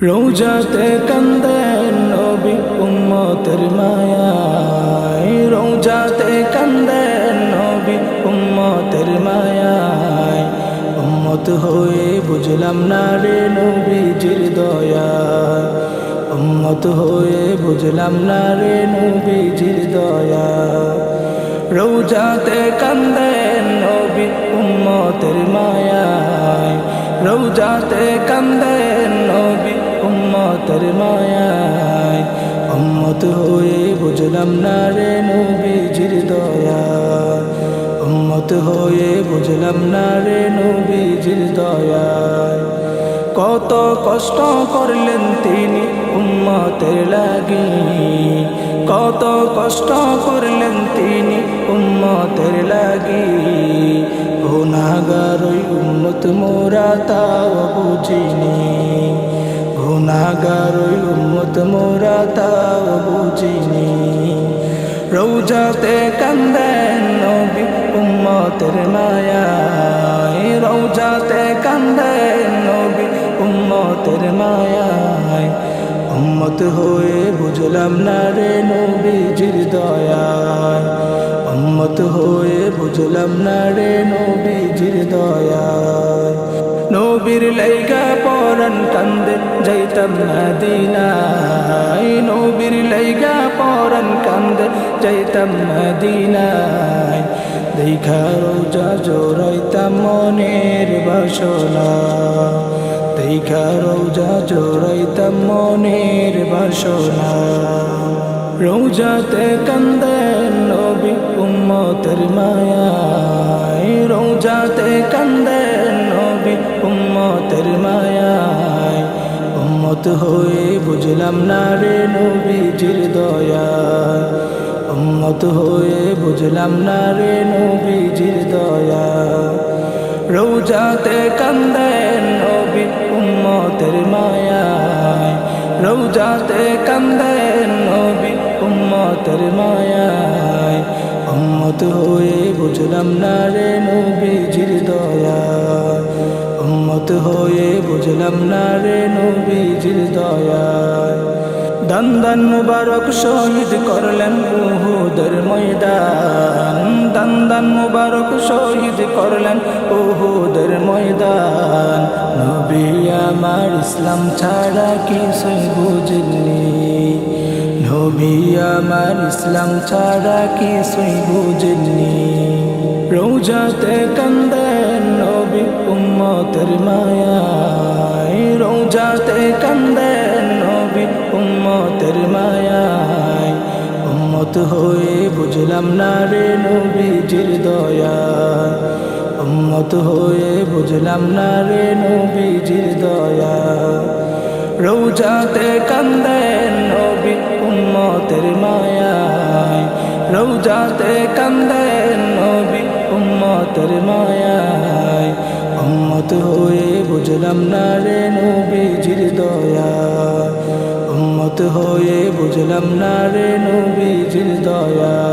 রোজাতে কান্দেন নবী উম্মতের মায়ায়, রোজাতে কান্দেন নবী উম্মতের মায়ায়। উম্মত হয়ে বুঝলাম না রে নবীজির দয়ায়, উম্মত হয়ে বুঝলাম না রে নবীজির দয়ায়। রোজাতে কান্দেন নবী উম্মতের মায়ায়, রোজাতে কান্দেন নবী উম্মতের মায়ায়। উম্মত হয়ে বুঝলাম না রে নবীজির দয়ায়, উম্মত হয়ে বুঝলাম না রে নবীজির দয়ায়। কত কষ্ট করলেন তিনি উম্মতের লাগি, কত কষ্ট করলেন তিনি উম্মতের লাগি। গুনাহগার ওই উম্মত মোরা তাও বুঝিনি, গুনাহগার ওই উম্মত মোরা তাও বুঝিনি। রোজাতে কান্দেন নবী উম্মতের মায়ায়, রোজাতে কান্দেন নবী উম্মতের মায়ায়। উম্মত হয়ে বুঝলাম না রে নবীজির দয়ায়, উম্মত হয়ে বুঝলাম না রে নবীজির দয়ায়। নবীর লাইগা পরাণ কান্দে যাইতাম মদিনায়, নবীর লাইগা পরাণ কান্দে যাইতাম মদিনায়। দেখা রোজা জোড়াইতাম মনের বাসনা, দেখা রোজা জোড়াইতাম মনের বাসনা। রোজাতে কান্দেন নবী উম্মতের মায়ায়, রোজাতে কান্দেন নবী উম্মতের মায়ায়। উম্মত হয়ে বুঝলাম না রে নবীজির দয়ায়, উম্মত হয়ে বুঝলাম না রে নবীজির দয়ায়। রোজাতে কান্দেন নবী উম্মতের মায়ায়, রোজাতে কান্দেন নবী উম্মতের মায়ায়। উম্মত হয়ে বুঝলাম না রে নবীজির দয়ায়, উম্মত হয়ে বুঝলাম না রে নবীজির দয়ায়। দান মুবারক শহীদ করলেন উহুদের ময়দান, দান মুবারক শহীদ করলেন উহুদের ময়দান। নবী আমার ইসলাম ছাড়া কিছুই বুঝেননি, নবী আমার ইসলাম ছাড়া কিছুই বুঝেননি। রোজাতে কান্দেন নবী উম্মতের মায়ায়, রোজাতে কান্দেন নবী উম্মতের মায়ায়। উম্মত হয়ে বুঝলাম না রে নবীজির দয়ায়, উম্মত হয়ে বুঝলাম না রে নবীজির দয়ায়। রোজাতে কান্দেন নবী উম্মতের মায়ায়, রোজাতে কান্দেন নবী উম্মতের মায়ায়। উম্মত হয়ে বুঝলাম না রে নবীজির দয়ায়, উম্মত হয়ে বুঝলাম না রে নবীজির দয়ায়।